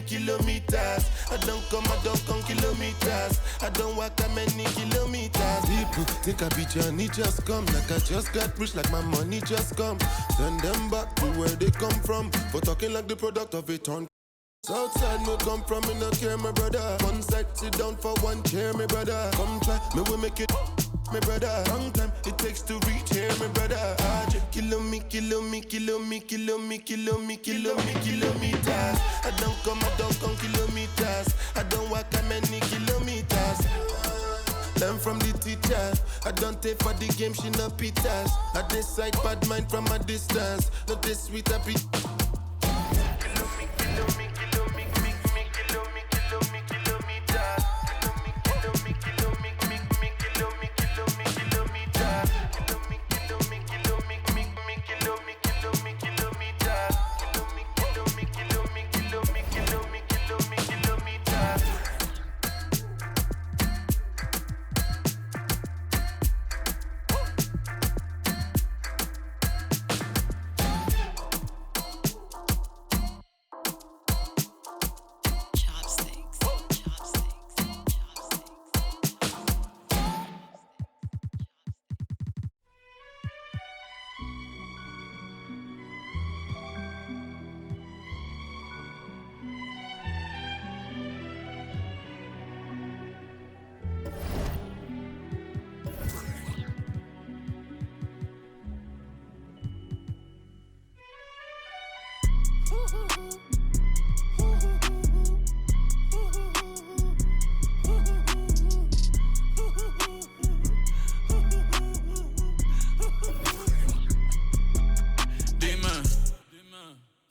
Kilometers. I don't come kilometers. I don't walk that many kilometers. People think I be Johnny just come. Like I just got rich, like my money just come. Send them back to where they come from. For talking like the product of a ton. Outside no come from, me no care, my brother. One side, sit down for one chair, my brother. Come try, me will make it, my brother. Long time it takes to reach here, my brother. Kilometers. I don't come kilometers. I don't walk that many kilometers. Learn from the teacher. I don't take for the game, she no pitas. I decide bad mind from a distance. Not this sweet happy.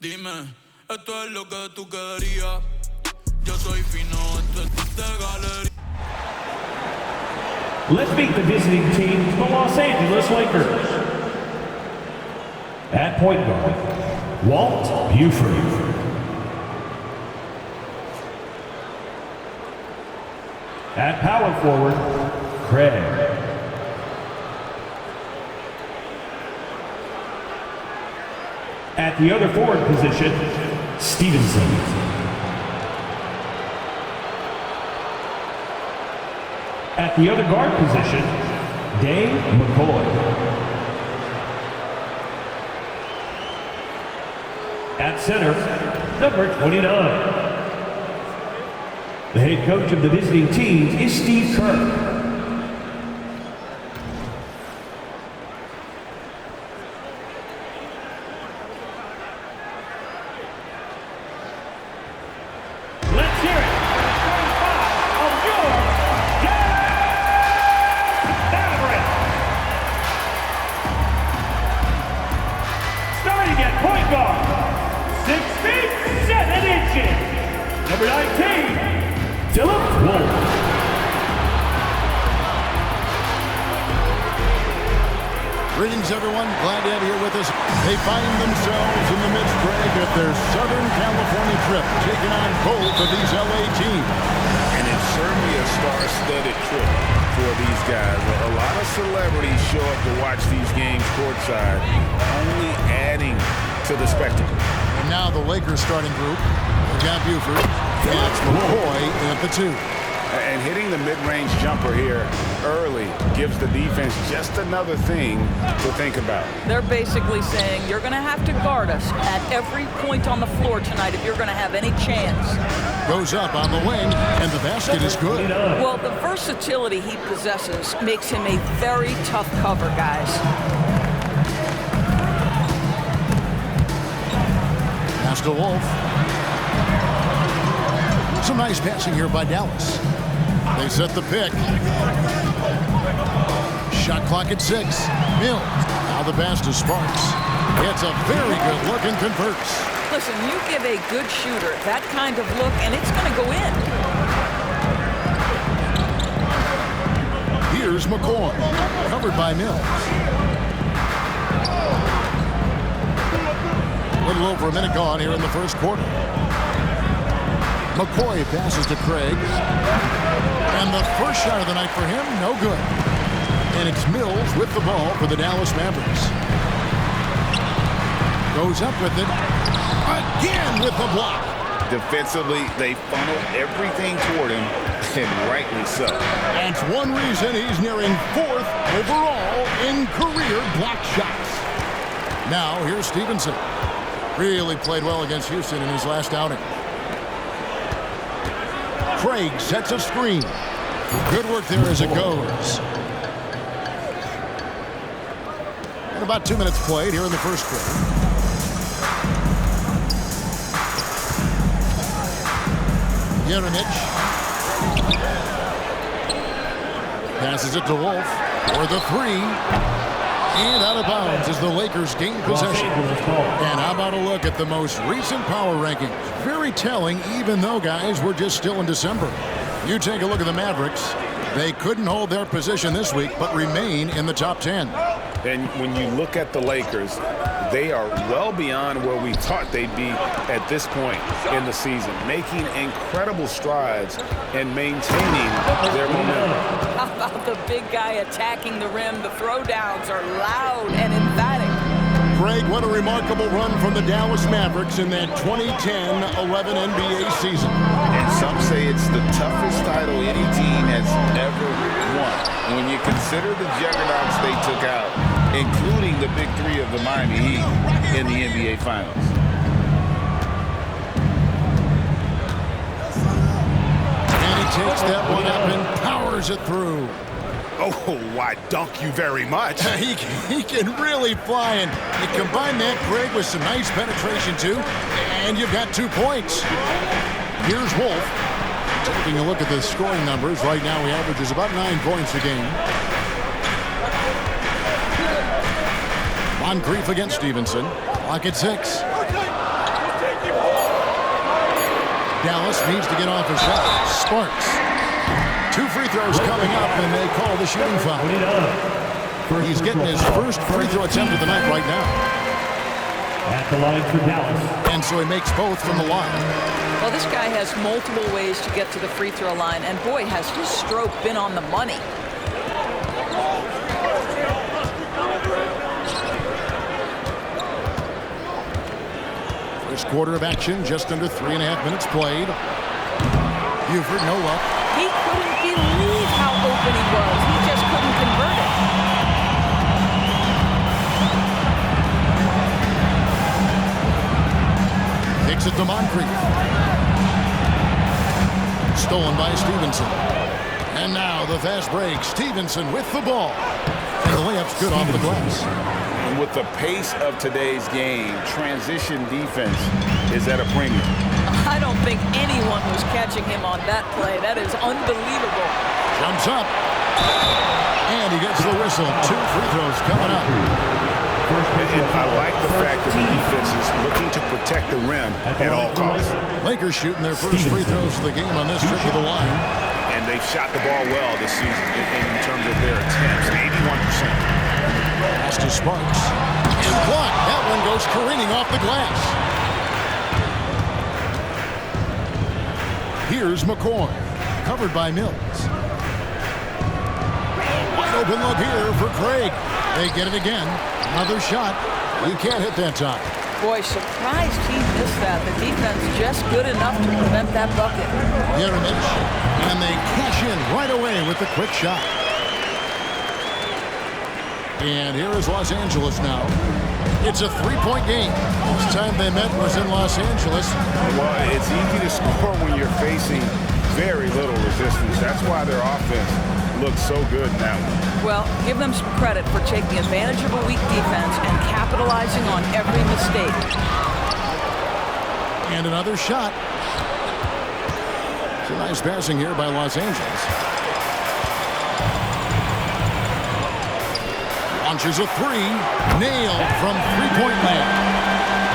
Dime, esto es lo que tú querías. Yo soy fino, esto es de galería. Let's meet the visiting team, the Los Angeles Lakers. At point guard, Walt Buford. At power forward, Craig. At the other forward position, Stevenson. At the other guard position, Dave McCoy. At center, number 29. The head coach of the visiting team is Steve Kerr. Greetings, everyone. Glad to have you here with us. They find themselves in the midst, Greg, of their Southern California trip, taking on both of these LA teams. And it's certainly a star-studded trip for these guys. A lot of celebrities show up to watch these games courtside, only adding to the spectacle. And now the Lakers starting group. John Buford, that's McCoy at the 2. And hitting the mid-range jumper here early gives the defense just another thing to think about. They're basically saying you're going to have to guard us at every point on the floor tonight if you're going to have any chance. Goes up on the wing, and the basket is good. Well, the versatility he possesses makes him a very tough cover, guys. Pass to Wolf. Some nice passing here by Dallas. They set the pick. Shot clock at 6. Mills. Now the pass to Sparks. It's a very good look and converts. Listen, you give a good shooter that kind of look, and it's going to go in. Here's McCoy. Covered by Mills. A little over a minute gone here in the first quarter. McCoy passes to Craig. And the first shot of the night for him, no good. And it's Mills with the ball for the Dallas Mavericks. Goes up with it. Again with the block. Defensively, they funneled everything toward him, and rightly so. That's one reason he's nearing 4th overall in career block shots. Now, here's Stevenson. Really played well against Houston in his last outing. Craig sets a screen. Good work there as it goes. And about 2 minutes played here in the first quarter. Yeronich passes it to Wolf for the 3. And out of bounds as the Lakers gain possession. And how about a look at the most recent power rankings? Very telling, even though, guys, we're just still in December. You take a look at the Mavericks. They couldn't hold their position this week, but remain in the top 10. And when you look at the Lakers, they are well beyond where we thought they'd be at this point in the season, making incredible strides and maintaining their momentum. How about the big guy attacking the rim? The throwdowns are loud and emphatic. Craig, what a remarkable run from the Dallas Mavericks in that 2010-11 NBA season. And some say it's the toughest title any team has ever won. When you consider the juggernauts they took out, including the big 3 of the Miami Heat in the NBA Finals. And he takes that one up and powers it through. Oh, why, dunk you very much. He can really fly, and you combine that, Craig, with some nice penetration, too, and you've got 2 points. Here's Wolf. Taking a look at the scoring numbers, right now he averages about 9 points a game. Moncrief against Stevenson. Clock at 6. Dallas needs to get off a shot. Sparks. 2 free throws coming up, and they call the shooting foul. He's getting his first free throw attempt of the night right now. At the line for Dallas. And so he makes both from the line. Well, this guy has multiple ways to get to the free throw line, and boy, has his stroke been on the money. First quarter of action, just under 3.5 minutes played. Buford, no luck. He couldn't believe how open he was. He just couldn't convert it. Takes it to Moncrief. Stolen by Stevenson. And now the fast break. Stevenson with the ball. And the layup's good off the glass. And with the pace of today's game, transition defense is at a premium. I don't think anyone was catching him on that play. That is unbelievable. Jumps up. And he gets the whistle. 2 free throws coming up. And I like the fact that the defense is looking to protect the rim at all costs. Lakers shooting their first free throws of the game on this trip to the line. And they've shot the ball well this season in terms of their attempts. 81%. Pass to Sparks. And blocked. That one goes careening off the glass. Here's McCoy. Covered by Mills. Wide open look here for Craig. They get it again. Another shot. You can't hit that time. Boy, surprised he missed that. The defense just good enough to prevent that bucket. Yeronich. And they cash in right away with the quick shot. And here is Los Angeles now. It's a 3-point game. Last time they met was in Los Angeles. Well, it's easy to score when you're facing very little resistance. That's why their offense looks so good in that one. Well, give them some credit for taking advantage of a weak defense and capitalizing on every mistake. And another shot. It's a nice passing here by Los Angeles. Launches a 3. Nailed from 3-point land.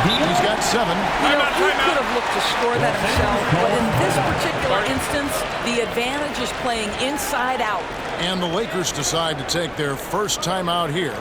He's got 7. You know, he could have looked to score that himself, but in this particular instance, the advantage is playing inside out. And the Lakers decide to take their first time out here.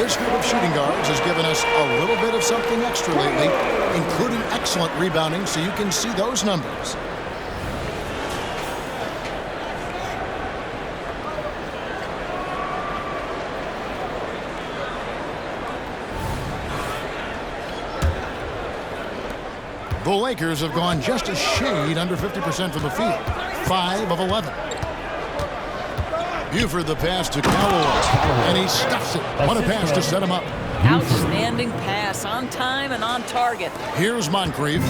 This group of shooting guards has given us a little bit of something extra lately, including excellent rebounding, so you can see those numbers. The Lakers have gone just a shade under 50% from the field. 5 of 11. Buford the pass to Callaway, and he stuffs it. What a pass to set him up. Outstanding pass, on time and on target. Here's Moncrief.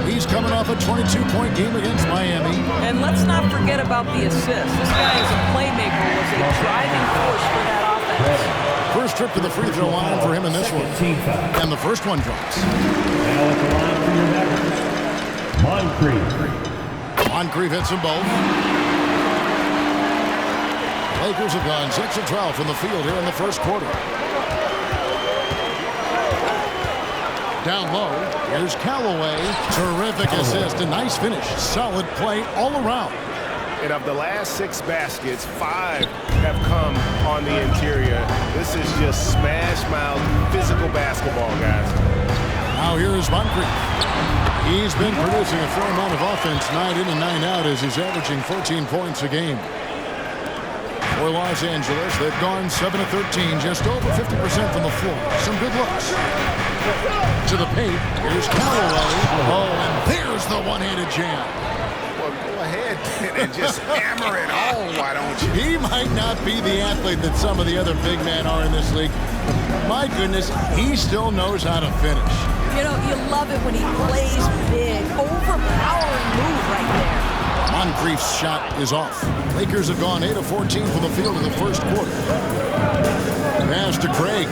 He's coming off a 22-point game against Miami. And let's not forget about the assist. This guy is a playmaker, was a driving force for that offense. First trip to the free throw line for him in this one. And the first one drops. Now at the line for your veterans, Moncrief. Moncrief hits them both. Lakers have gone 6 of 12 from the field here in the first quarter. Down low, here's Callaway. Terrific assist, a nice finish. Solid play all around. And of the last 6 baskets, 5 have come on the interior. This is just smash-mouth physical basketball, guys. Now here is Moncrief. He's been producing a fair amount of offense 9 in and 9 out as he's averaging 14 points a game. For Los Angeles, they've gone 7 of 13, just over 50% from the floor. Some good looks. To the paint, here's Callaway. Oh, and there's the one-handed jam. Well, go ahead and just hammer it home, why don't you? He might not be the athlete that some of the other big men are in this league. My goodness, he still knows how to finish. You know, you love it when he plays big. Overpowering move right there. Moncrief's shot is off. Lakers have gone 8 of 14 from the field in the first quarter. Pass to Craig.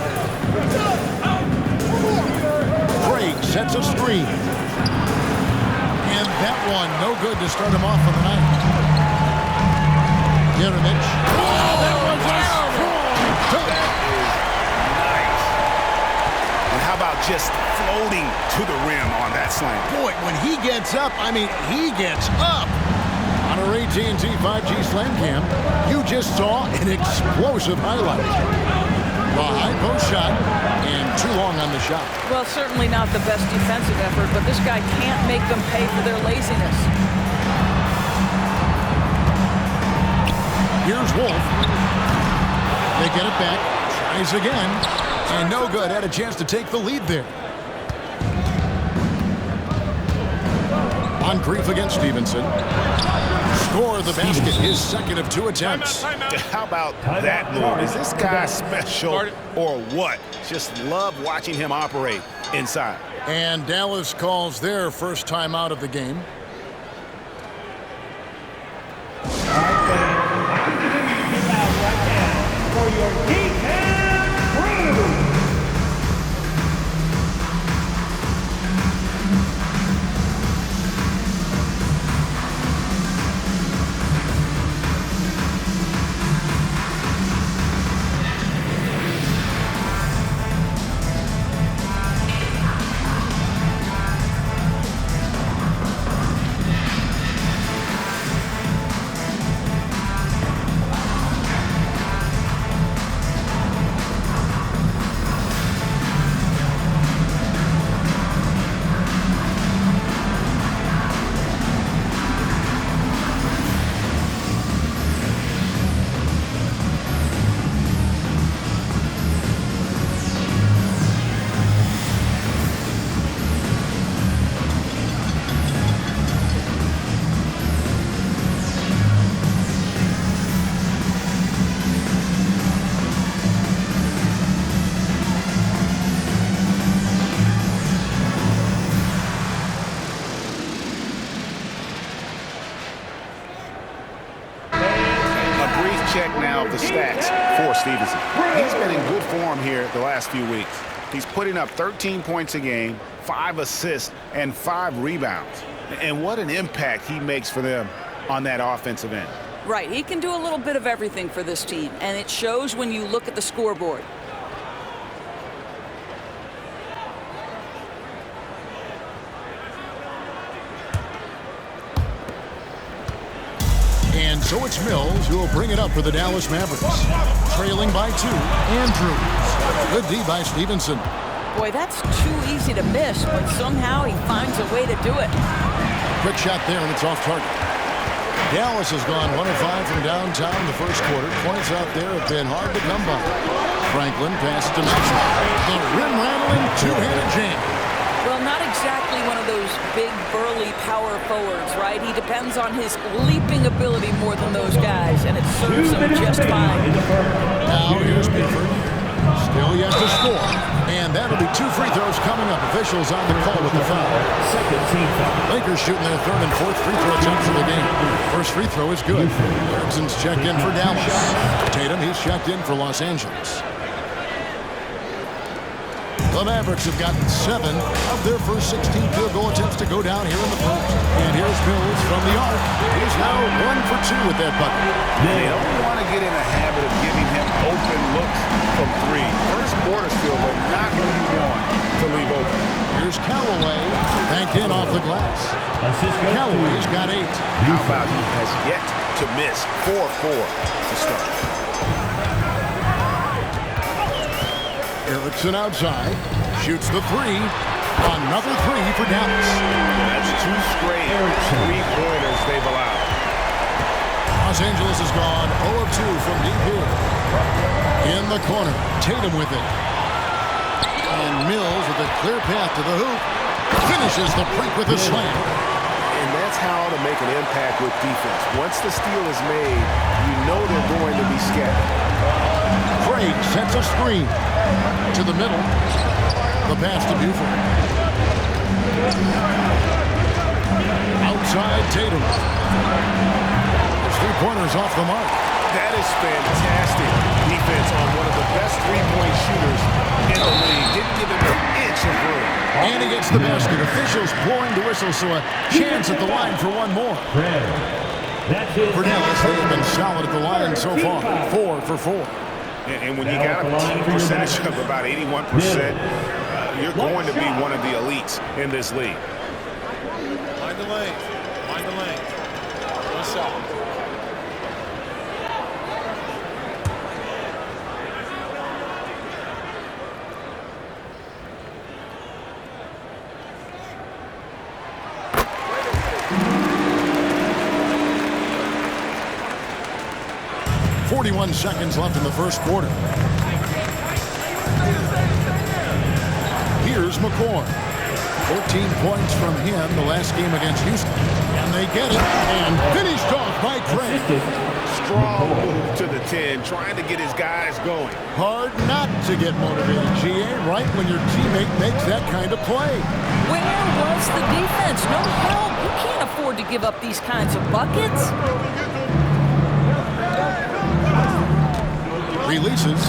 Craig sets a screen. And that one, no good to start him off on the night. Yeremitch. Oh, that was a strong touch. Nice. And how about just floating to the rim on that slam? Boy, when he gets up, I mean, he gets up. On our AT&T 5G Slam Cam, you just saw an explosive highlight. A high post shot and too long on the shot. Well, certainly not the best defensive effort, but this guy can't make them pay for their laziness. Here's Wolf. They get it back. Tries again. And no good. Had a chance to take the lead there. Moncrief against Stevenson. Score the basket, his second of 2 attempts. How about that move? Is this guy special or what? Just love watching him operate inside. And Dallas calls their first time out of the game. For your Geekhead crew. Check now of the stats for Stevenson. He's been in good form here the last few weeks. He's putting up 13 points a game, 5 assists, and 5 rebounds. And what an impact he makes for them on that offensive end. Right, he can do a little bit of everything for this team, and it shows when you look at the scoreboard. And So it's Mills who will bring it up for the Dallas Mavericks. Trailing by 2, Andrews. Good D by Stevenson. Boy, that's too easy to miss, but somehow he finds a way to do it. Quick shot there, and it's off target. Dallas has gone 1 of 5 from downtown in the first quarter. Points out there have been hard to come by. Franklin passes to Maxwell. The rim-rattling two-handed jam. Well, not exactly one of those big, burly power forwards, right? He depends on his leaping ability more than those guys, and it serves him just fine. Now here's Buford. Still yet to score. And that'll be 2 free throws coming up. Officials on the call with the foul. Lakers shooting their 3rd and 4th free throw attempts of the game. First free throw is good. Erickson's checked in for Dallas. Tatum, he's checked in for Los Angeles. The Mavericks have gotten 7 of their first 16 field goal attempts to go down here in the first. And here's Mills from the arc. He's now 1 for 2 with that bucket. They don't want to get in a habit of giving him open looks from 3. First quarters feel like not who you want to leave open. Here's Callaway. Banked in off the glass. Callaway's got 8. How about he has yet to miss 4-4 to start. Erickson outside, shoots the 3. Another 3 for Dallas. That's 2 straight 3-pointers they've allowed. Los Angeles has gone 0 of 2 from deep here. In the corner, Tatum with it. And Mills with a clear path to the hoop. Finishes the break with a slam. And that's how to make an impact with defense. Once the steal is made, you know they're going to be scattered. Craig sets a screen. To the middle. The pass to Buford. Outside Tatum. His 3-pointers off the mark. That is fantastic defense on one of the best 3-point shooters in the league. Didn't give him an inch of room. And he gets the basket. Officials blowing the whistle, so a chance at the line for one more. For Dallas, they have been solid at the line so far. 4 for 4. And when you got a team percentage of about 81%, you're going to be one of the elites in this league. Mind the lane. Mind the lane. What's up? .41 seconds left in the first quarter. Here's McCoy. 14 points from him the last game against Houston. And they get it. And finished off by Craig. Strong move to the 10, trying to get his guys going. Hard not to get motivated, GA, right when your teammate makes that kind of play. Where was the defense? No help. You can't afford to give up these kinds of buckets. Releases.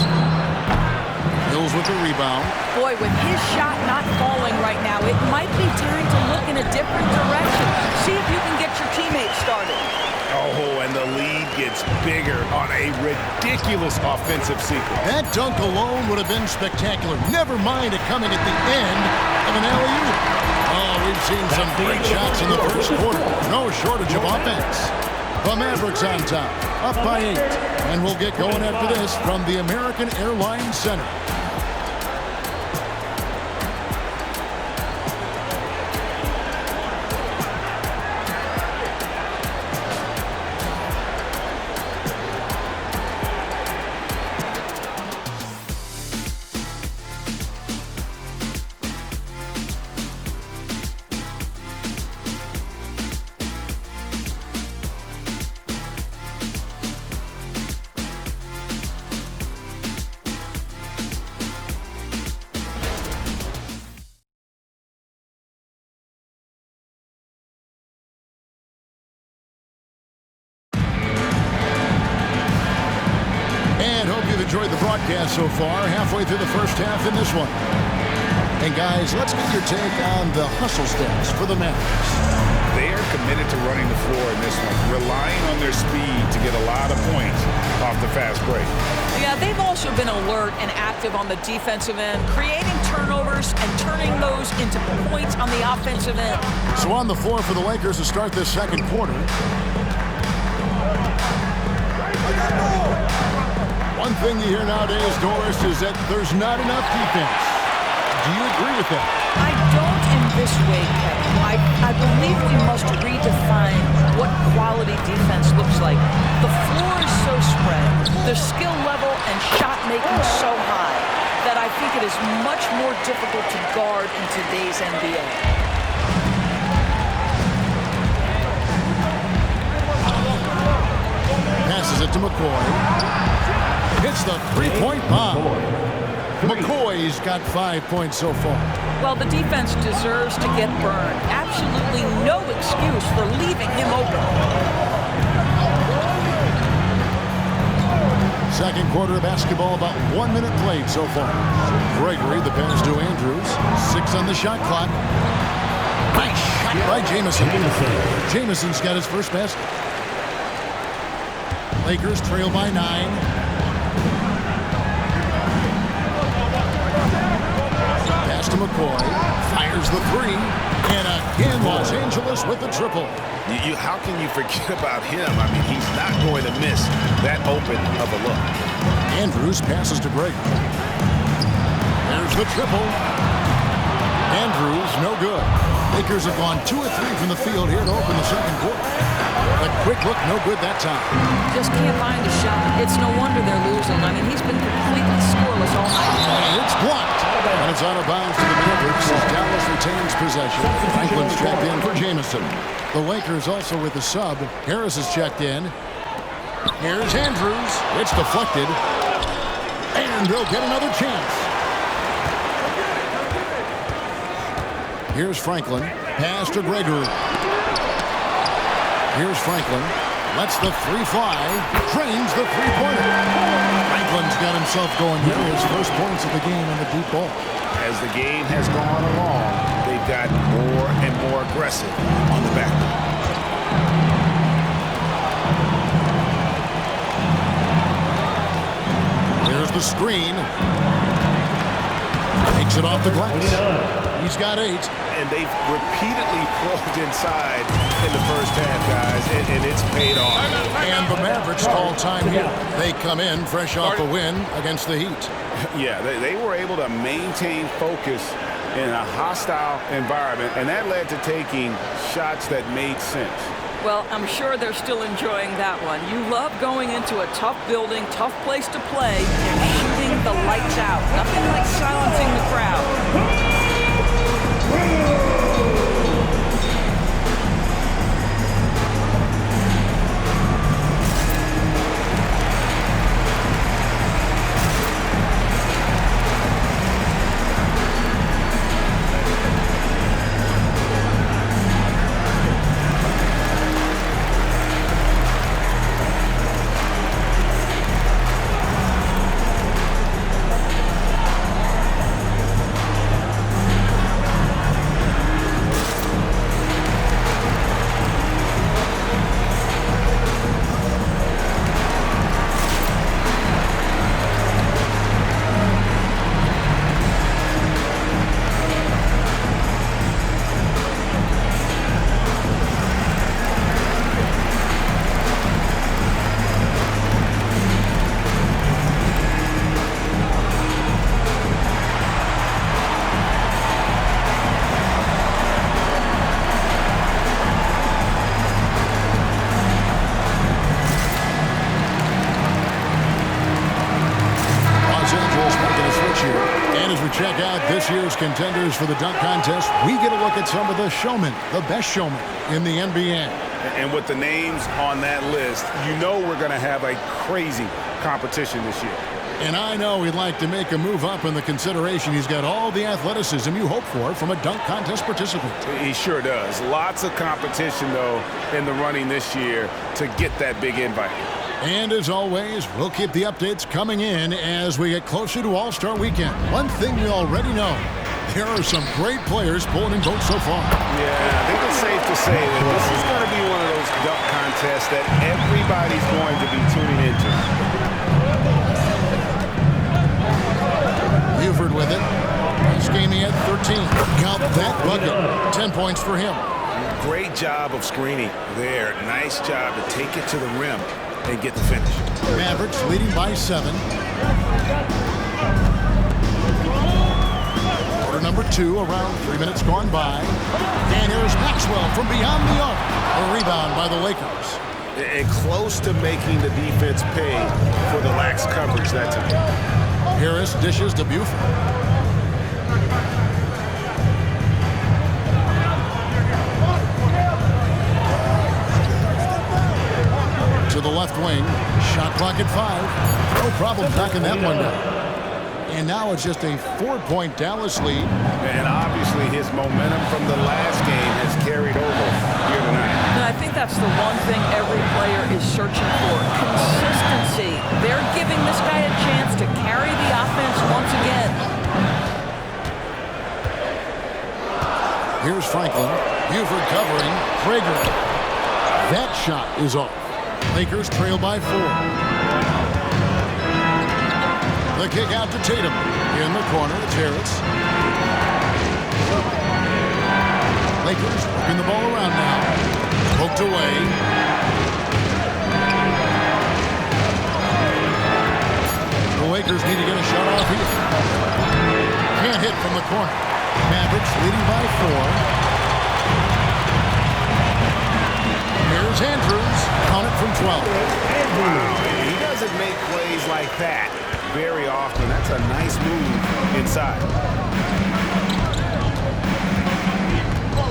Mills with the rebound. Boy, with his shot not falling right now, it might be time to look in a different direction. See if you can get your teammates started. Oh, and the lead gets bigger on a ridiculous offensive sequence. That dunk alone would have been spectacular. Never mind it coming at the end of an alley-oop. Oh, we've seen some great shots in the first quarter. No shortage of offense. The Mavericks on top, up by 8. And we'll get going after this from the American Airlines Center. Enjoyed the broadcast so far, halfway through the first half in this one. And guys, let's get your take on the hustle stats for the Mavericks. They are committed to running the floor in this one, relying on their speed to get a lot of points off the fast break. Yeah, they've also been alert and active on the defensive end, creating turnovers and turning those into points on the offensive end. So on the floor for the Lakers to start this second quarter, One thing you hear nowadays, Doris, is that there's not enough defense. Do you agree with that? I don't in this way, Kevin. I believe we must redefine what quality defense looks like. The floor is so spread, the skill level and shot making so high that I think it is much more difficult to guard in today's NBA. Passes it to McCoy. Hits the three-point bomb. McCoy's got 5 points so far. Well, the defense deserves to get burned. Absolutely no excuse for leaving him open. Second quarter of basketball, about 1 minute played so far. Gregory, the pass to Andrews. 6 on the shot clock. Nice shot by Jamison. Jamison's got his first basket. Lakers trail by 9. Pass to McCoy. Fires the three. And again, Los Angeles with the triple. How can you forget about him? I mean, he's not going to miss that open of a look. Andrews passes to Gregory. There's the triple. Andrews, no good. Lakers have gone 2 of 3 from the field here to open the second quarter. A quick look, no good that time. Just can't find a shot. It's no wonder they're losing. I mean, he's been completely scoreless all night. And it's blocked. And it's out of bounds to the Mavericks as Dallas retains possession. Franklin's checked in for Jamison. The Lakers also with the sub. Harris is checked in. Here's Andrews. It's deflected. And they'll get another chance. Here's Franklin. Pass to Gregory. Here's Franklin. Lets the three fly. Drains the three-pointer. Franklin's got himself going here. His first points of the game on the deep ball. As the game has gone along, they've gotten more and more aggressive on the back. There's the screen. Takes it off the glass. He's got 8. And they've repeatedly probed inside in the first half, guys, and it's paid off. And the Mavericks call time here. They come in fresh off a win against the Heat. Yeah, they were able to maintain focus in a hostile environment, and that led to taking shots that made sense. Well, I'm sure they're still enjoying that one. You love going into a tough building, tough place to play, and shooting the lights out. Nothing like silencing the crowd. Check out this year's contenders for the dunk contest. We get a look at some of the showmen, the best showmen in the NBA. And with the names on that list, you know we're going to have a crazy competition this year. And I know he'd like to make a move up in the consideration. He's got all the athleticism you hope for from a dunk contest participant. He sure does. Lots of competition, though, in the running this year to get that big invite. And as always, we'll keep the updates coming in as we get closer to All-Star Weekend. One thing we already know, there are some great players pulling in votes so far. Yeah, I think it's safe to say that this is going to be one of those dunk contests that everybody's going to be tuning into. Buford with it. This game he had 13. Count that bucket. 10 points for him. Great job of screening there. Nice job to take it to the rim and get the finish. Mavericks leading by 7. Quarter number 2, around 3 minutes gone by. And here's Maxwell from beyond the arc. A rebound by the Lakers. And close to making the defense pay for the lax coverage that time. Harris dishes to Buford. To the left wing. Shot clock at 5. No problem knocking that one down. And now it's just a 4-point Dallas lead. And obviously his momentum from the last game has carried over here tonight. And I think that's the one thing every player is searching for. Consistency. They're giving this guy a chance to carry the offense once again. Here's Franklin. Buford covering. Prager. That shot is off. Lakers trail by 4. The kick out to Tatum. In the corner, it's Harris. Lakers working the ball around now. Poked away. The Lakers need to get a shot off here. Can't hit from the corner. Mavericks leading by 4. Here's Andrews. Count it from 12. Wow, he doesn't make plays like that very often. That's a nice move inside.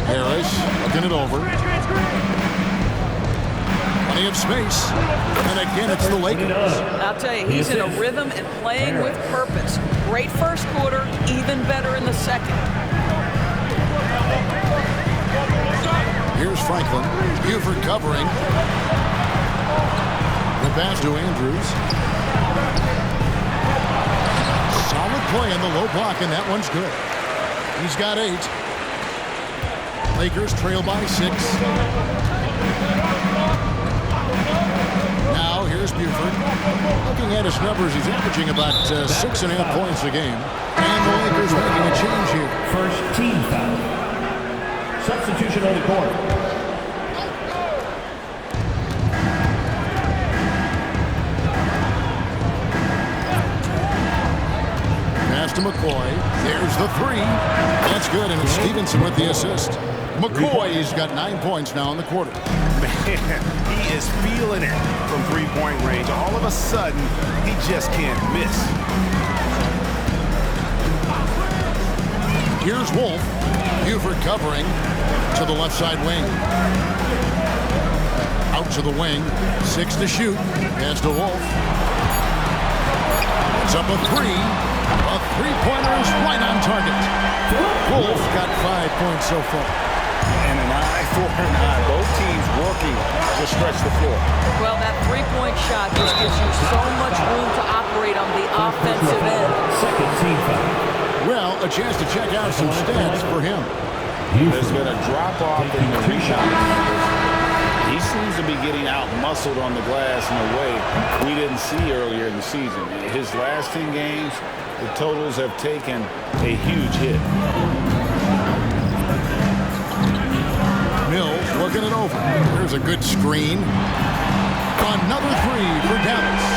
Harris looking it over. Plenty of space. And again, it's the Lakers. I'll tell you, he's in a rhythm and playing with purpose. Great first quarter, even better in the second. Here's Franklin. Buford covering. The pass to Andrews. Solid play in the low block, and that one's good. He's got 8. Lakers trail by 6. Now here's Buford. Looking at his numbers, he's averaging about 6.5 points a game. And the Lakers making a change here. First team foul. Substitution on the court. Pass to McCoy. There's the 3. That's good, and it's Stevenson with the assist. McCoy's got 9 points now in the quarter. Man, he is feeling it from three-point range. All of a sudden, he just can't miss. Here's Wolf. Buford covering to the left side wing. Out to the wing. 6 to shoot. Pass to Wolf. It's up a 3. A three-pointer is right on target. Wolf got 5 points so far. And an eye for an eye. Both teams working to stretch the floor. Well, that three-point shot just gives you so much room to operate on the offensive end. Second team foul. Well, a chance to check out some stats for him. There's been a drop-off in the rebound. He seems to be getting out-muscled on the glass in a way we didn't see earlier in the season. His last 10 games, the totals have taken a huge hit. Mills looking it over. There's a good screen. Another 3 for Dallas.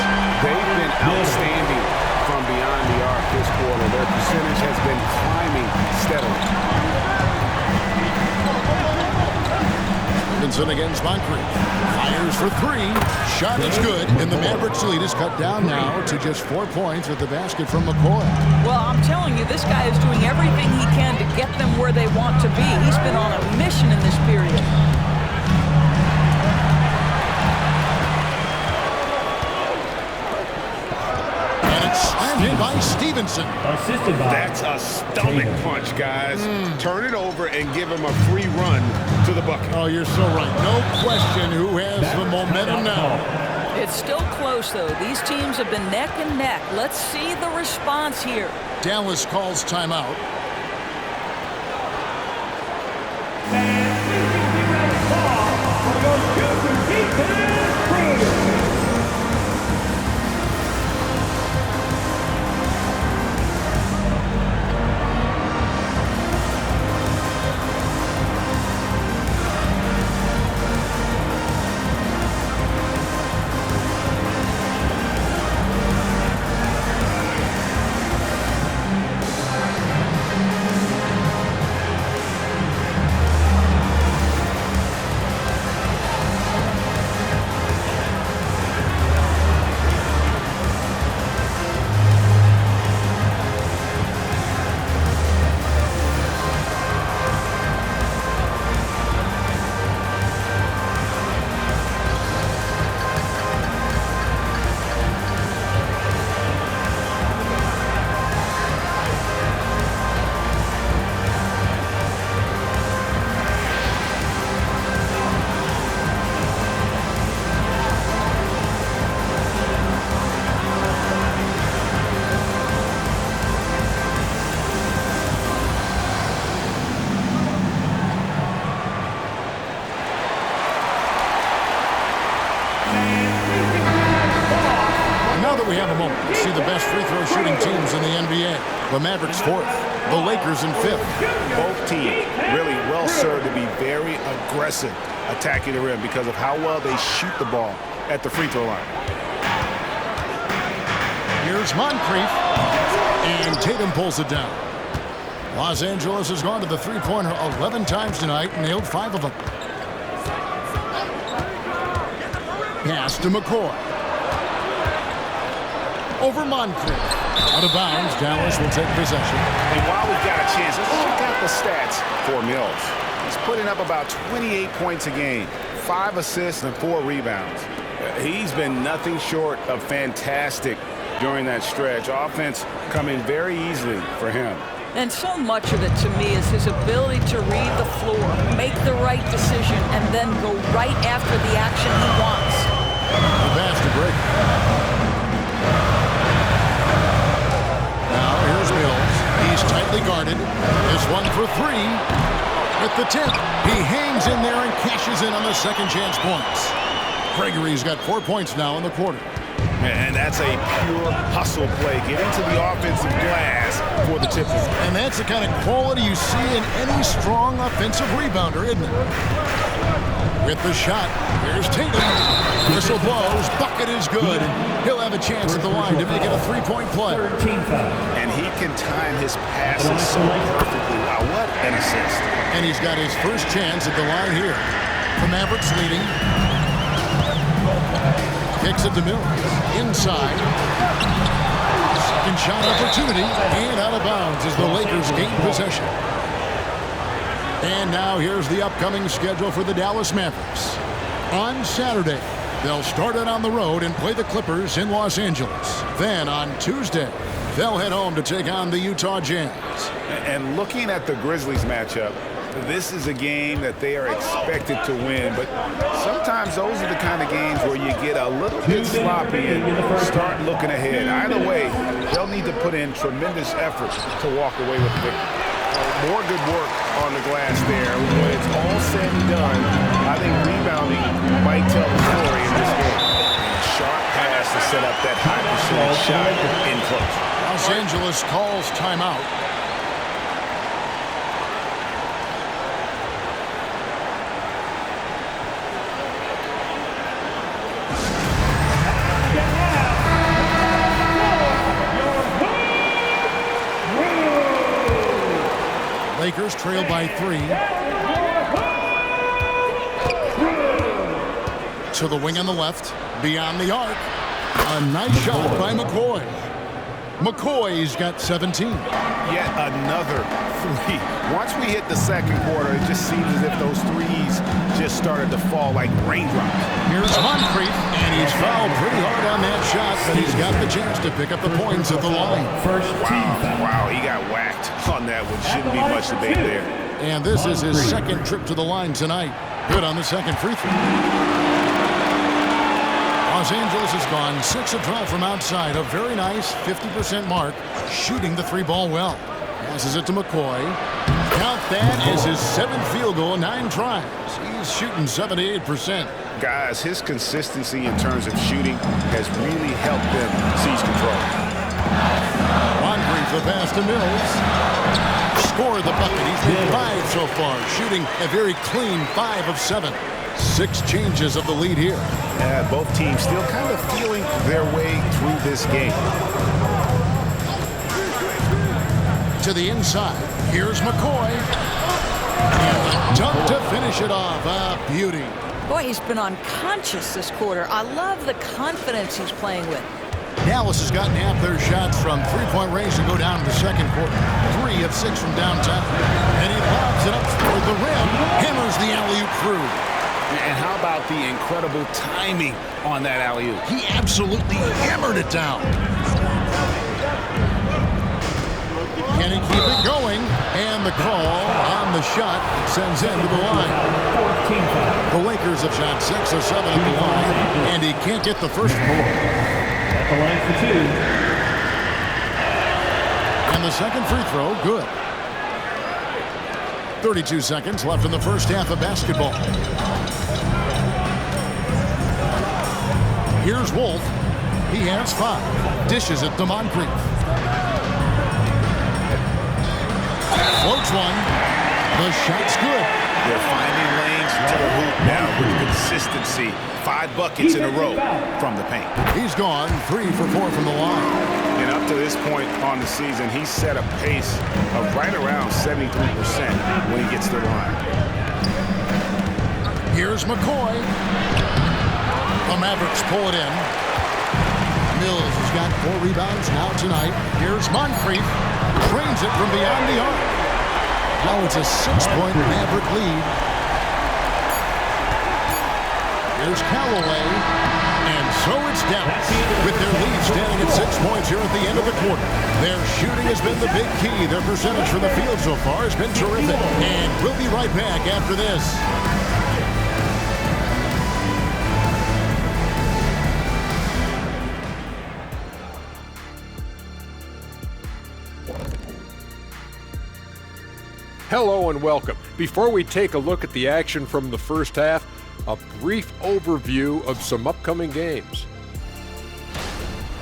They've been outstanding from beyond the arc this quarter. Their percentage has been climbing steadily. Stevenson against Moncrief. Fires for 3. Shot is good, and the Mavericks lead is cut down now to just 4 points with the basket from McCoy. Well, I'm telling you, this guy is doing everything he can to get them where they want to be. He's been on a mission in this period. And it's slammed in by Stevenson. Assisted by. That's a stomach punch, guys. Turn it over and give him a free run to the bucket. Oh, you're so right. No question who has the momentum now. It's still close, though. These teams have been neck and neck. Let's see the response here. Dallas calls timeout. teams in the NBA. The Mavericks 4th, the Lakers in 5th. Both teams really well served to be very aggressive attacking the rim because of how well they shoot the ball at the free throw line. Here's Moncrief, and Tatum pulls it down. Los Angeles has gone to the three-pointer 11 times tonight and nailed 5 of them. Pass to McCoy. Over Moncrief. Out of bounds, Dallas will take possession. And while we've got a chance, let's check out the stats for Mills. He's putting up about 28 points a game, 5 assists and 4 rebounds. He's been nothing short of fantastic during that stretch. Offense coming very easily for him. And so much of it to me is his ability to read the floor, make the right decision, and then go right after the action he wants. The pass to break. Now here's Mills. He's tightly guarded. This one for 3. At the tip, he hangs in there and cashes in on the second chance points. Gregory's got 4 points now in the quarter. And that's a pure hustle play. Get into the offensive glass for the tip. And that's the kind of quality you see in any strong offensive rebounder, isn't it? With the shot, here's Tatum. Whistle blows, bucket is good. He'll have a chance at the line to make it a 3-point play. And he can time his passes so perfectly. Wow, what an assist. And he's got his first chance at the line here. The Mavericks leading. Kicks it to Mills. Inside. Second shot opportunity. And out of bounds as the Lakers gain possession. And now here's the upcoming schedule for the Dallas Mavericks. On Saturday, they'll start it on the road and play the Clippers in Los Angeles. Then on Tuesday, they'll head home to take on the Utah Jazz. And looking at the Grizzlies matchup, this is a game that they are expected to win, but sometimes those are the kind of games where you get a little bit sloppy and start looking ahead. Either way, they'll need to put in tremendous effort to walk away with the victory. More good work on the glass there. When it's all said and done, I think rebounding might tell the story in this game. And a sharp pass to set up that high percentage shot in close. Los Angeles calls timeout. Lakers trail by 3. To the wing on the left, beyond the arc. A nice shot by McCoy. McCoy's got 17. Yet another 3. Once we hit the second quarter, it just seems as if those threes just started to fall like raindrops. Here's Moncrief, and he's fouled pretty hard on that shot, but he's got the chance to pick up the points at the line. Wow, he got whacked on that one. Shouldn't be much debate there. And this is his second trip to the line tonight. Good on the second free throw. Los Angeles has gone 6 of 12 from outside, a very nice 50% mark, shooting the 3-ball well. Passes it to McCoy. Count that as his 7th field goal in 9 tries. He's shooting 78%. Guys, his consistency in terms of shooting has really helped them seize control. Moncrief, the pass to Mills. Score the bucket. He's been 5 so far, shooting a very clean 5 of 7. 6 changes of the lead here. Yeah, both teams still kind of feeling their way through this game. To the inside. Here's McCoy. And the dunk to finish it off. A beauty. Boy, he's been unconscious this quarter. I love the confidence he's playing with. Dallas has gotten half their shots from 3-point range to go down in the second quarter. 3 of 6 from downtown. And he lobs it up toward the rim. Hammers the alley-oop through. And how about the incredible timing on that alley-oop? He absolutely hammered it down. Can he keep it going? And the call on the shot sends him to the line. The Lakers have shot 6 of 7 at the line, and he can't get the first one. At the line for 2. And the second free throw, good. 32 seconds left in the first half of basketball. Here's Wolf. He has 5. Dishes it to Moncrief. one. The shot's good. They're finding lanes to the hoop now with consistency. 5 buckets in a row from the paint. He's gone 3 for 4 from the line. And up to this point on the season, he's set a pace of right around 73% when he gets to the line. Here's McCoy. The Mavericks pull it in. Mills has got 4 rebounds now tonight. Here's Moncrief. Trains it from beyond the arc. Now it's a 6-point Maverick lead. Here's Callaway. And so it's Dallas with their lead standing at 6 points here at the end of the quarter. Their shooting has been the big key. Their percentage from the field so far has been terrific. And we'll be right back after this. Hello and welcome. Before we take a look at the action from the first half, a brief overview of some upcoming games.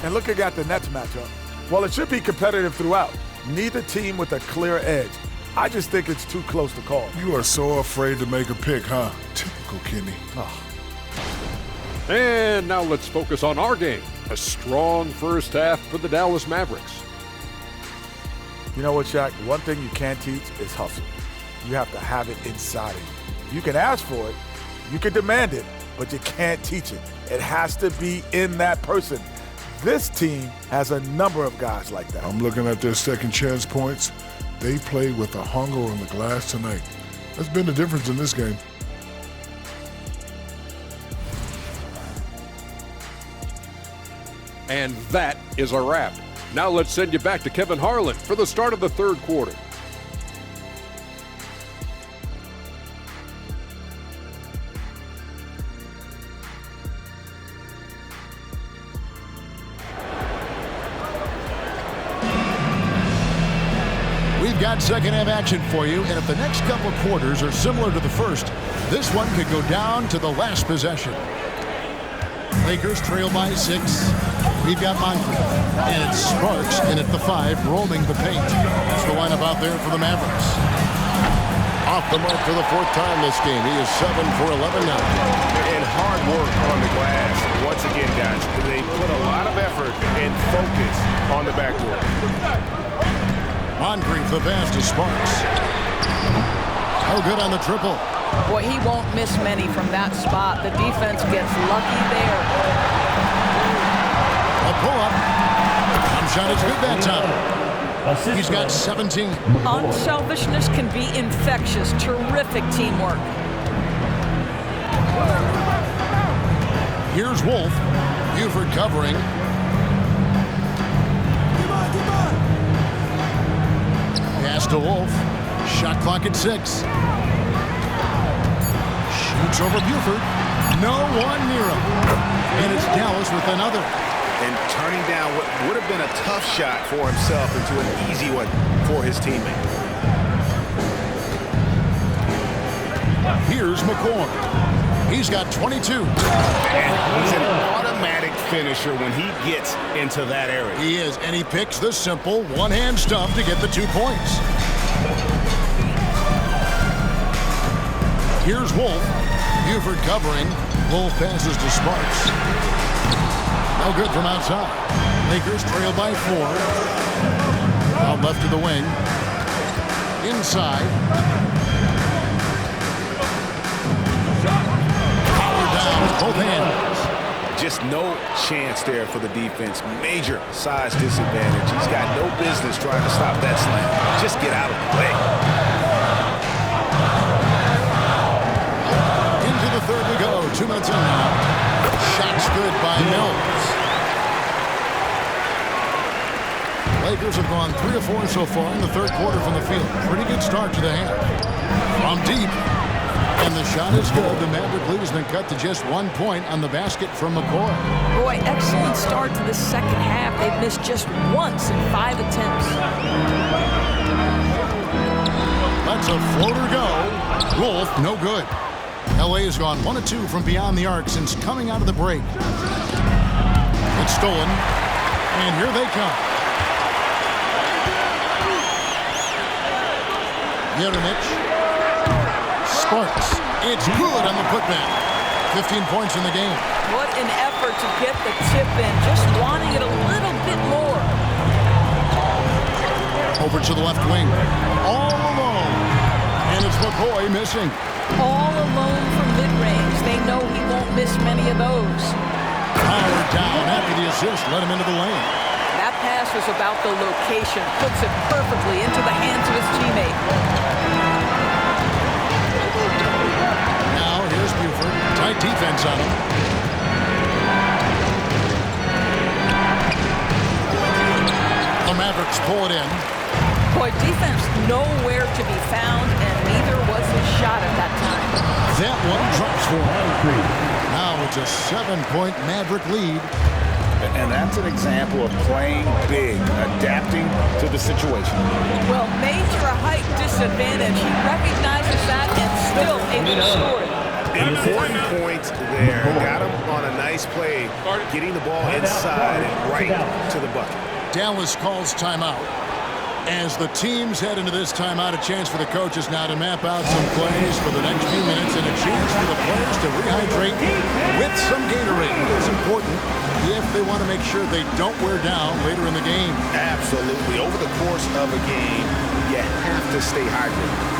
And looking at the Nets matchup, well, it should be competitive throughout. Neither team with a clear edge. I just think it's too close to call. You are so afraid to make a pick, huh? Typical Kenny. Oh. And now let's focus on our game. A strong first half for the Dallas Mavericks. You know what, Shaq? One thing you can't teach is hustle. You have to have it inside of you. You can ask for it, you can demand it, but you can't teach it. It has to be in that person. This team has a number of guys like that. I'm looking at their second chance points. They played with a hunger on the glass tonight. That's been the difference in this game. And that is a wrap. Now let's send you back to Kevin Harlan for the start of the third quarter. We've got second half action for you, and if the next couple of quarters are similar to the first, this one could go down to the last possession. Lakers trail by 6. We've got Moncrief, and it's Sparks in at the 5, roaming the paint. That's the lineup out there for the Mavericks. Off the mark for the 4th time this game. He is 7 for 11 now. And hard work on the glass. Once again, guys, they put a lot of effort and focus on the backboard. Moncrief, the pass to Sparks. Oh, good on the triple. Boy, he won't miss many from that spot. The defense gets lucky there. A pull-up. Shot is good that time. He's got 17. Unselfishness can be infectious. Terrific teamwork. Here's Wolf. Buford covering. Pass to Wolf. Shot clock at 6. Shoots over Buford. No one near him. And it's Dallas with another. And turning down what would have been a tough shot for himself into an easy one for his teammate. Here's McCoy. He's got 22. And he's an automatic finisher when he gets into that area. He is, and he picks the simple one-hand stuff to get the 2 points. Here's Wolf. Buford covering. Wolf passes to Sparks. No good from outside. Lakers trail by 4. Out left of the wing. Inside. Power down with both hands. Just no chance there for the defense. Major size disadvantage. He's got no business trying to stop that slam. Just get out of the way. Into the third we go. 2 minutes in now. Shot's good by Mills. Lakers have gone 3 of 4 so far in the third quarter from the field. Pretty good start to the half. From deep. And the shot is good. The Maverick lead has been cut to just 1 point on the basket from McCoy. Boy, excellent start to the second half. They've missed just once in 5 attempts. That's a floater go. Wolf, no good. LA has gone 1 of 2 from beyond the arc since coming out of the break. It's stolen. And here they come. Yerenich. Sparks. It's good on the putback. 15 points in the game. What an effort to get the tip in, just wanting it a little bit more. Over to the left wing. All alone. And it's McCoy missing. All alone from mid-range. They know he won't miss many of those. Powered down after the assist. Let him into the lane. That pass was about the location. Puts it perfectly into the hands of his teammate. Now here's Buford. Tight defense on him. The Mavericks pull it in. Boy, defense nowhere to be found, and neither was his shot at that time. That one drops for him. Now it's a 7-point Maverick lead. And that's an example of playing big, adapting to the situation. Well, major height disadvantage. He recognizes that and still able to score it. Important points there. Got him on a nice play, getting the ball inside and right to the bucket. Dallas calls timeout. As the teams head into this timeout, a chance for the coaches now to map out some plays for the next few minutes and a chance for the players to rehydrate with some Gatorade. It's important if they want to make sure they don't wear down later in the game. Absolutely. Over the course of a game, you have to stay hydrated.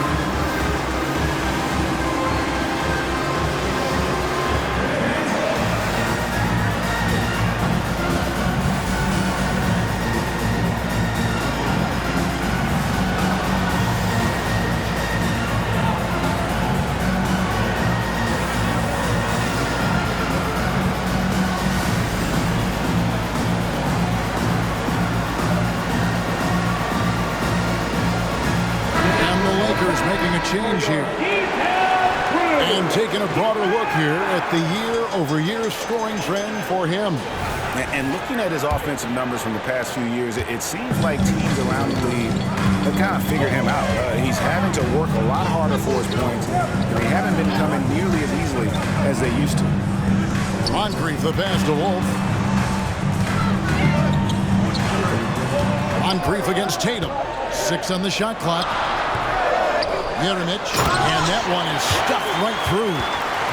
Change here. And taking a broader look here at the year-over-year scoring trend for him. And looking at his offensive numbers from the past few years, it seems like teams around the league have kind of figured him out. He's having to work a lot harder for his points, and they haven't been coming nearly as easily as they used to. Moncrief, the pass to Wolf. Moncrief against Tatum. 6 on the shot clock. Yerenich, and that one is stuffed right through.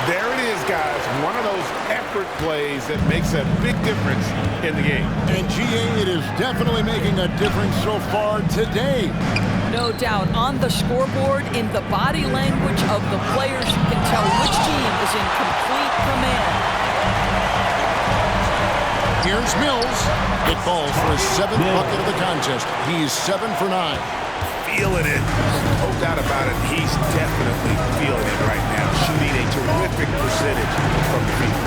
There it is, guys. One of those effort plays that makes a big difference in the game. And GA, it is definitely making a difference so far today. No doubt. On the scoreboard, in the body language of the players, you can tell which team is in complete command. Here's Mills. It falls for his 7th bucket of the contest. He's 7 for 9. Feeling it. No doubt about it. He's definitely feeling it right now. Shooting a terrific percentage from the field.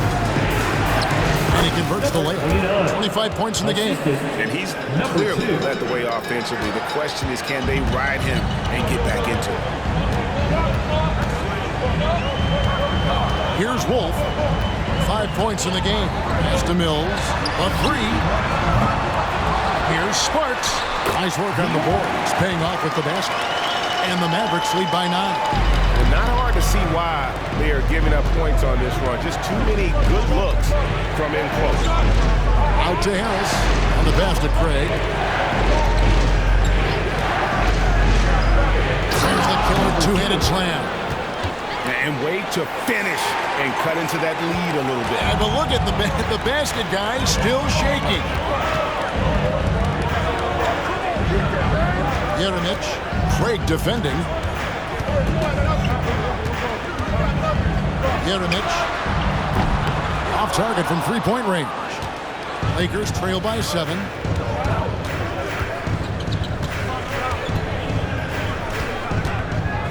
And he converts the layup. 25 points in the game. And he's clearly led the way offensively. The question is, can they ride him and get back into it? Here's Wolf. 5 points in the game. Pass to Mills. A 3. Here's Sparks. Nice work on the board. It's paying off with the basket. And the Mavericks lead by 9. Well, not hard to see why they are giving up points on this run. Just too many good looks from in close. Out to Harris on the pass to Craig. There's the killer two-handed slam. And wait to finish and cut into that lead a little bit. Yeah, but look at the basket guy still shaking. Yerenich, Craig defending. Yerenich off target from three-point range. Lakers trail by 7.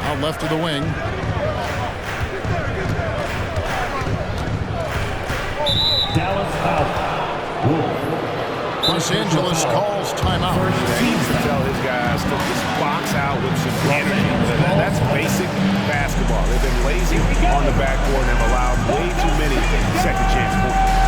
Out left of the wing. Dallas out. Los Angeles calls timeout. He needs to tell his guys to just box out with some energy. That's basic basketball. They've been lazy on the backboard and have allowed way too many second chance points.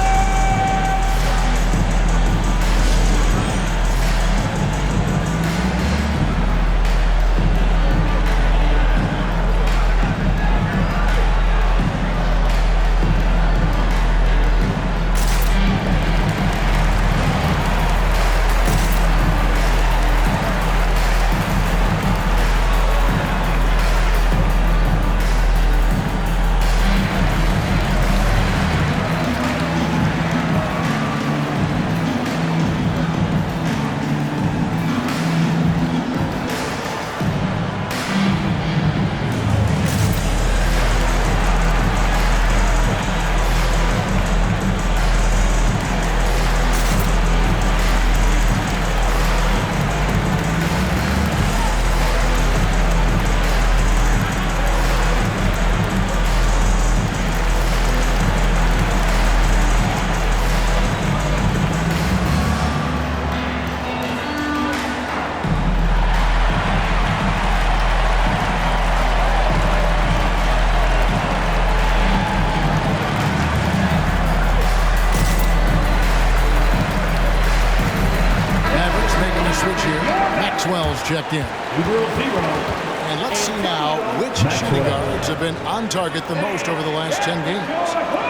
Maxwell's checked in. And let's see now which shooting guards have been on target the most over the last 10 games.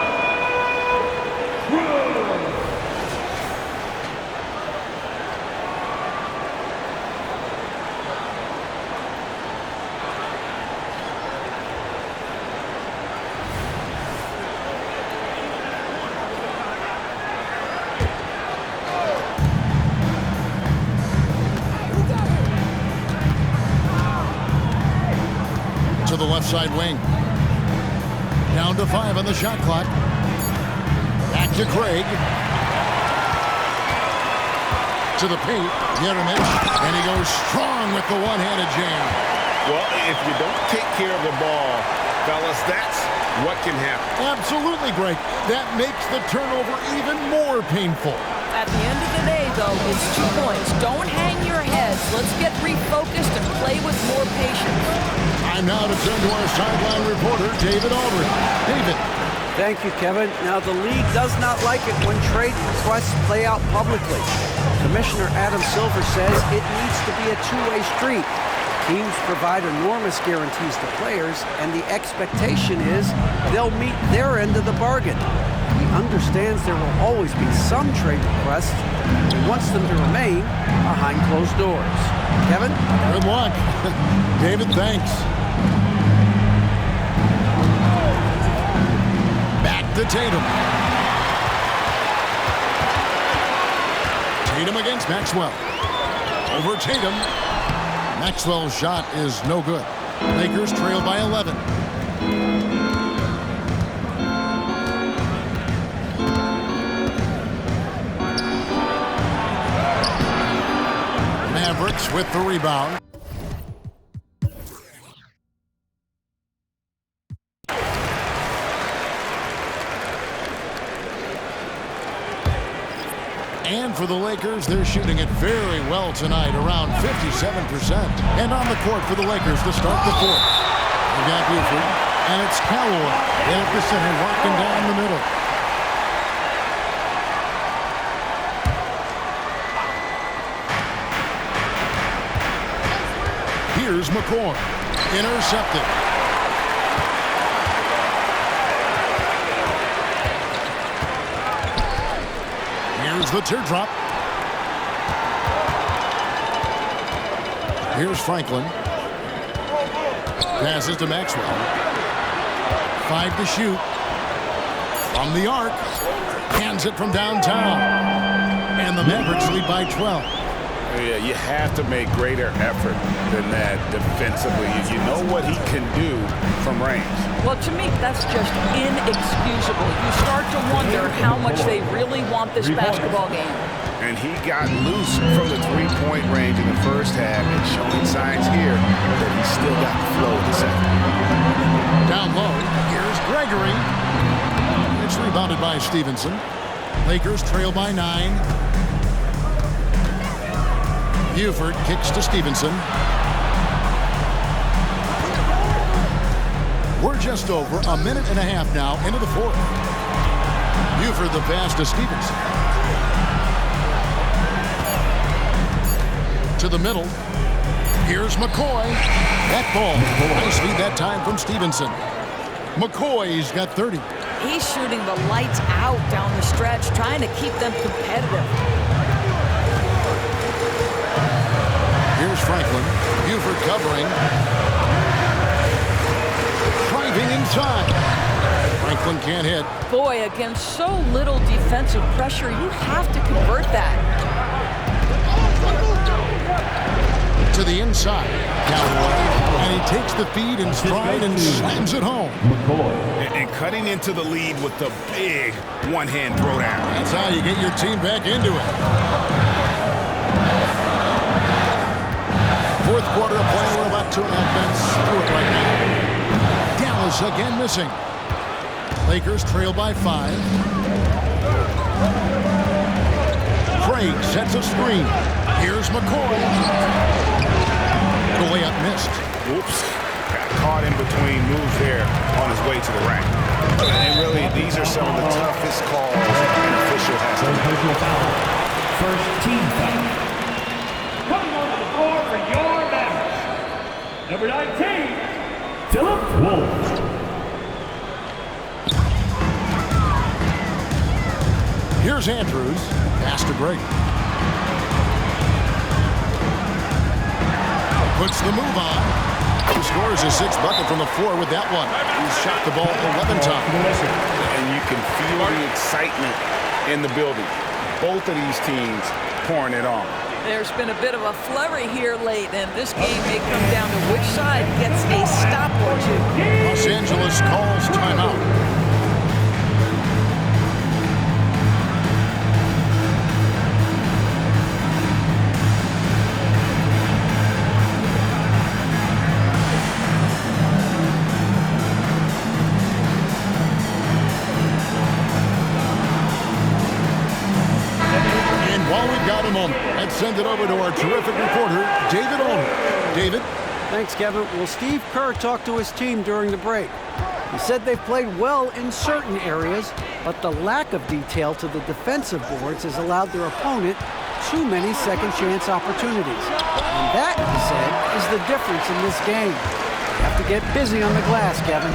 To the left side wing. Down to 5 on the shot clock. Back to Craig. To the paint. Jeremic. And he goes strong with the one-handed jam. Well, if you don't take care of the ball, fellas, that's what can happen. Absolutely, Greg. That makes the turnover even more painful. At the end of the day, though, it's 2 points. Don't hang your heads. Let's get refocused and play with more patience. Time now to turn to our sideline reporter, David Aldridge. David. Thank you, Kevin. Now, the league does not like it when trade requests play out publicly. Commissioner Adam Silver says it needs to be a two-way street. Teams provide enormous guarantees to players, and the expectation is they'll meet their end of the bargain. He understands there will always be some trade requests, and he wants them to remain behind closed doors. Kevin? Good luck. David, thanks. Back to Tatum. Tatum against Maxwell. Over Tatum. Maxwell's shot is no good. Lakers trail by 11. Mavericks with the rebound. And for the Lakers, they're shooting it very well tonight, around 57%. And on the court for the Lakers to start the fourth. They got Buford, and it's Callaway in at the center, walking down the middle. Here's McCoy, intercepted. Here's the teardrop. Here's Franklin. Passes to Maxwell. 5 to shoot. From the arc. Hands it from downtown. And the Mavericks lead by 12. Yeah, you have to make greater effort than that defensively. You know what he can do from range. Well, to me, that's just inexcusable. You start to wonder how much they really want this basketball game. And he got loose from the three-point range in the first half and showing signs here that he's still got the flow in the second. Down low, here's Gregory. It's rebounded by Stevenson. Lakers trail by 9. Buford kicks to Stevenson. We're just over a minute and a half now into the fourth. Buford the pass to Stevenson. To the middle. Here's McCoy. That ball. Nice lead that time from Stevenson. McCoy's got 30. He's shooting the lights out down the stretch, trying to keep them competitive. Here's Franklin. Buford covering. Driving inside. Franklin can't hit. Boy, against so little defensive pressure, you have to convert that. To the inside. Callaway. And he takes the feed in stride and slams it home. And cutting into the lead with the big one-hand throwdown. That's how you get your team back into it. Fourth quarter of play. We're about 2.5 minutes through it right now. Dallas again missing. Lakers trail by 5. Craig sets a screen. Here's McCoy. The layup missed. Oops. Got caught in between moves there on his way to the rack. And really, these are some of the toughest calls an official has to make. First team foul. Coming onto the floor for Number 19, Philip Wolf. Here's Andrews. Pass to Greg. Puts the move on. He scores his 6th bucket from the floor with that one. He's shot the ball 11 times. And you can feel the excitement in the building. Both of these teams pouring it on. There's been a bit of a flurry here late, and this game may come down to which side gets a stop or two. Los Angeles calls timeout. Let's send it over to our terrific reporter, David Olney. David? Thanks, Kevin. Well, Steve Kerr talked to his team during the break. He said they've played well in certain areas, but the lack of detail to the defensive boards has allowed their opponent too many second-chance opportunities. And that, he said, is the difference in this game. You have to get busy on the glass, Kevin.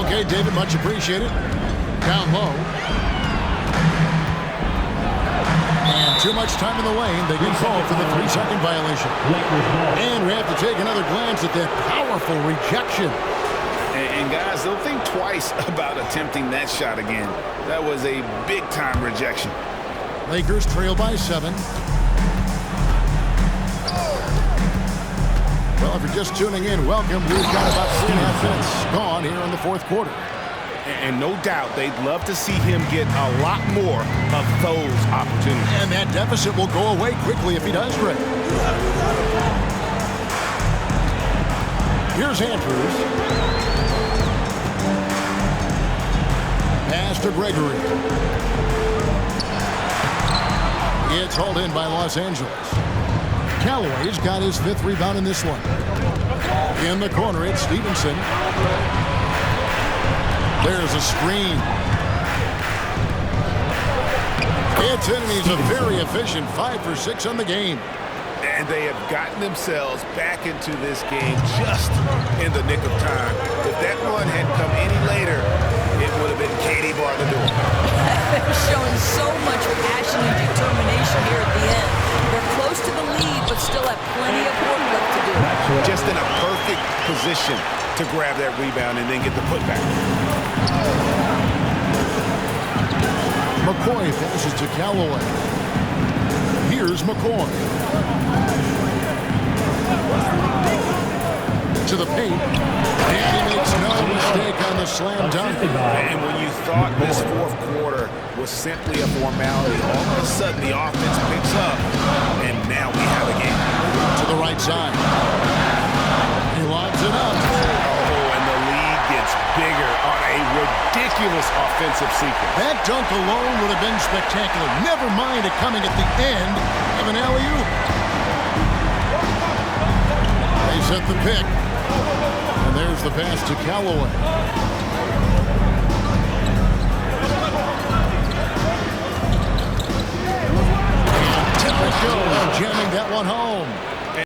Okay, David, much appreciated. Down low. And too much time in the lane. They get called for the 3-second violation. And we have to take another glance at that powerful rejection. And guys, they'll think twice about attempting that shot again. That was a big-time rejection. Lakers trail by 7. Well, if you're just tuning in, welcome. We've got about 3.5 minutes gone here in the 4th quarter. And no doubt they'd love to see him get a lot more of those opportunities. And that deficit will go away quickly if he does, Greg. Here's Andrews. Pass to Gregory. It's hauled in by Los Angeles. Callaway's got his 5th rebound in this one. In the corner, it's Stevenson. There's a screen. It's in, and he's a very efficient 5 for 6 on the game. And they have gotten themselves back into this game just in the nick of time. If that run had come any later, it would have been Katie bar the door. They're showing so much passion and determination here at the end. They're close to the lead, but still have plenty of work left to do. Just in a perfect position to grab that rebound and then get the putback. McCoy passes to Callaway. Here's McCoy. To the paint. And he makes no mistake on the slam dunk. And when you thought this 4th quarter was simply a formality, all of a sudden the offense picks up, and now we have a game. To the right side. He lobs it up. And the lead gets bigger on a ridiculous offensive sequence. That dunk alone would have been spectacular. Never mind it coming at the end of an alley-oop. They set the pick. And there's the pass to Callaway. And Tellico jamming that one home.